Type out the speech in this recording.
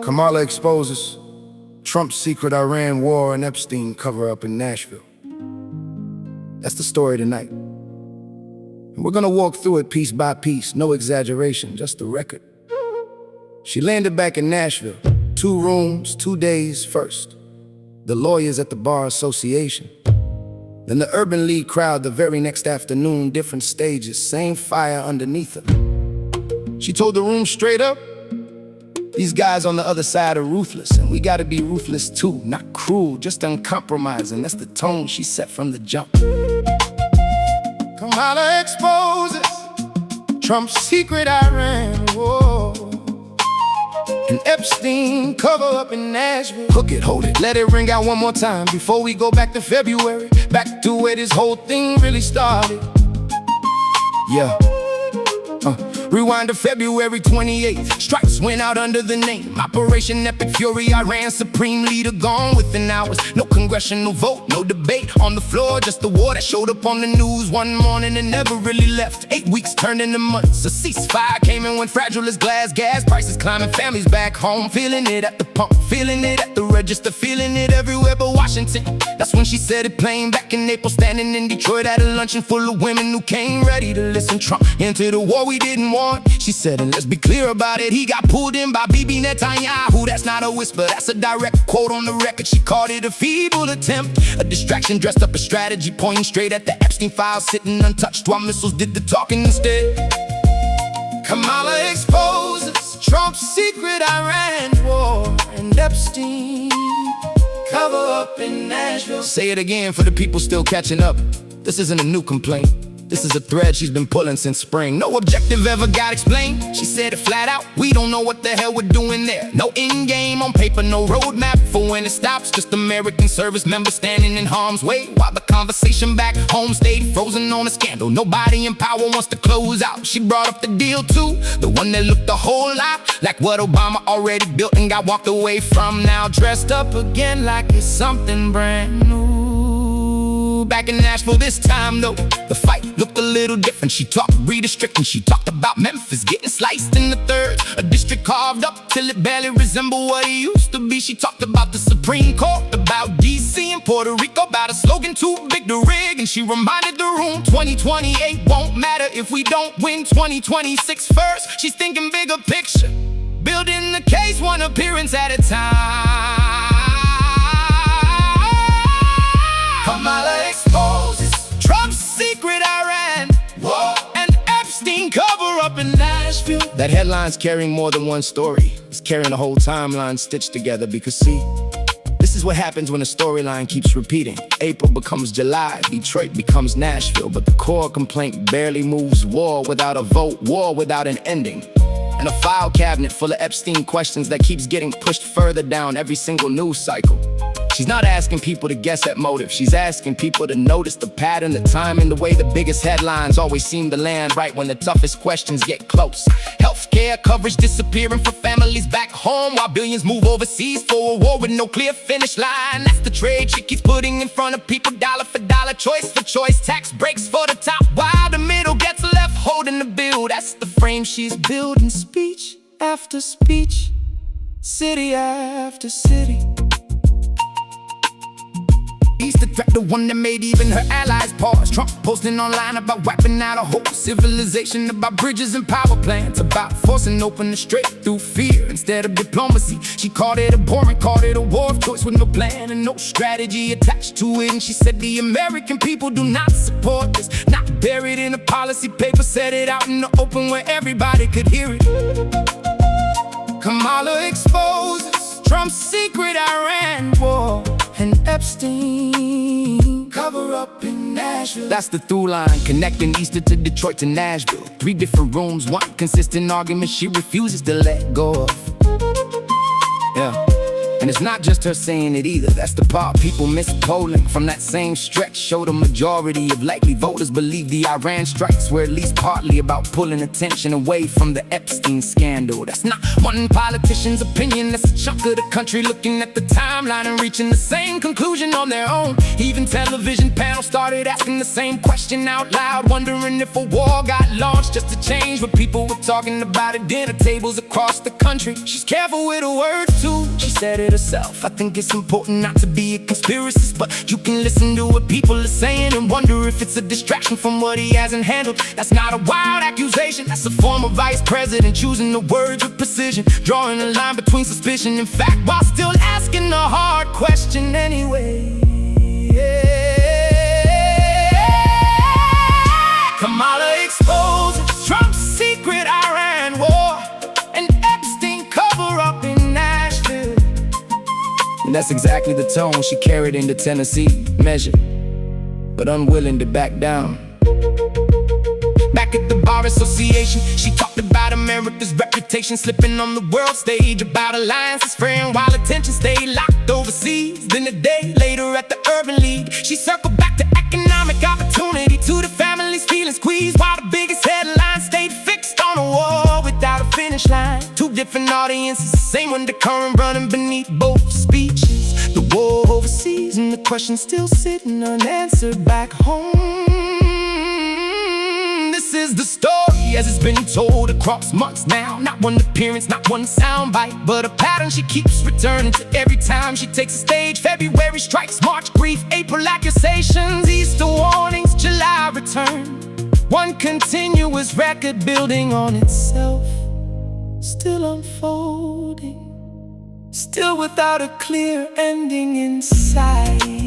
Kamala exposes Trump's secret Iran war and Epstein cover-up in Nashville. That's the story tonight. And we're gonna walk through it piece by piece, no exaggeration, just the record. She landed back in Nashville, 2 rooms, 2 days first. The lawyers at the Bar Association. Then the Urban League crowd the very next afternoon, different stages, same fire underneath her. She told the room straight up, these guys on the other side are ruthless, and we gotta be ruthless too. Not cruel, just uncompromising. That's the tone she set from the jump. Kamala exposes Trump's secret Iran war and Epstein cover up in Nashville. Hook it, hold it, let it ring out one more time before we go back to February, back to where this whole thing really started. Yeah. Rewind to February 28th. Strikes went out under the name Operation Epic Fury. Iran supreme leader gone within hours. No congressional vote, no debate on the floor. Just the war that showed up on the news one morning and never really left. 8 weeks turned into months. A ceasefire came and went fragile as glass. Gas prices climbing, families back home. Feeling it at the pump, feeling it at the register, feeling it everywhere but Washington. That's when she said it plain back in April, standing in Detroit at a luncheon full of women who came ready to listen. Trump into the war we didn't want. She said, and let's be clear about it, he got pulled in by Bibi Netanyahu. That's not a whisper, that's a direct quote on the record. She called it a feeble attempt, a distraction dressed up a strategy, pointing straight at the Epstein files, sitting untouched while missiles did the talking instead. Kamala exposes Trump's secret Iran war and Epstein cover up in Nashville. Say it again for the people still catching up. This isn't a new complaint. This is a thread she's been pulling since spring. No objective ever got explained. She said it flat out, we don't know what the hell we're doing there. No end game on paper, no roadmap for when it stops. Just American service members standing in harm's way while the conversation back home stayed frozen on a scandal nobody in power wants to close out. She brought up the deal too, the one that looked a whole lot like what Obama already built and got walked away from. Now dressed up again like it's something brand new. Back in Nashville this time though, the fight looked a little different. She talked redistricting, she talked about Memphis getting sliced in the third, a district carved up till it barely resembled what it used to be. She talked about the Supreme Court, about DC and Puerto Rico, about a slogan too big to rig. And she reminded the room 2028 won't matter if we don't win 2026 first. She's thinking bigger picture, building the case one appearance at a time. Kamala exposes Trump's secret Iran war and Epstein cover up in Nashville. That headline's carrying more than one story. It's carrying a whole timeline stitched together because see, this is what happens when a storyline keeps repeating. April becomes July, Detroit becomes Nashville, but the core complaint barely moves. War without a vote, war without an ending. And a file cabinet full of Epstein questions that keeps getting pushed further down every single news cycle. She's not asking people to guess at motive. She's asking people to notice the pattern, the timing, the way the biggest headlines always seem to land right when the toughest questions get close. Healthcare coverage disappearing for families back home while billions move overseas for a war with no clear finish line. That's the trade she keeps putting in front of people, dollar for dollar, choice for choice, tax breaks for the top while the middle gets left holding the bill. That's the frame she's building, speech after speech, city after city. He's the threat, the one that made even her allies pause. Trump posting online about wiping out a whole civilization, about bridges and power plants, about forcing open the strait through fear instead of diplomacy. She called it abhorrent, called it a war of choice with no plan and no strategy attached to it. And she said the American people do not support this, not buried in a policy paper, said it out in the open where everybody could hear it. Kamala exposes Trump's secret Iran war and Epstein cover up in Nashville. That's the through line connecting Easter to Detroit to Nashville. 3 different rooms, one consistent argument she refuses to let go of. Yeah. And it's not just her saying it either. That's the part people miss polling. From that same stretch showed a majority of likely voters believe the Iran strikes were at least partly about pulling attention away from the Epstein scandal. That's not one politician's opinion, that's a chunk of the country looking at the timeline and reaching the same conclusion on their own. Even television panels started asking the same question out loud, wondering if a war got launched just to change what people were talking about at dinner tables across the country. She's careful with her words too, she said it herself. I think it's important not to be a conspiracist, but you can listen to what people are saying and wonder if it's a distraction from what he hasn't handled. That's not a wild accusation, that's a former vice president choosing the words with precision, drawing a line between suspicion and fact while still asking the hard question anyway. Kamala exposes Trump's secret Iran war and Epstein cover-up in Nashville. And that's exactly the tone she carried into Tennessee, measured, but unwilling to back down. Back at the Bar Association, she talked about America's reputation slipping on the world stage, about alliances fraying while attention stayed locked overseas. Then a day later at the Urban League, she circled back to economic opportunity, to the families feeling squeezed, while the biggest headline stayed fixed on a wall without a finish line. Two different audiences, the same undercurrent running beneath both speeches. The war overseas and the question still sitting unanswered back home. This is the story as it's been told across months now. Not one appearance, not one soundbite, but a pattern she keeps returning to every time she takes a stage. February strikes, March grief, April accusations, Easter warnings, July return. One continuous record building on itself, still unfolding, still without a clear ending in sight.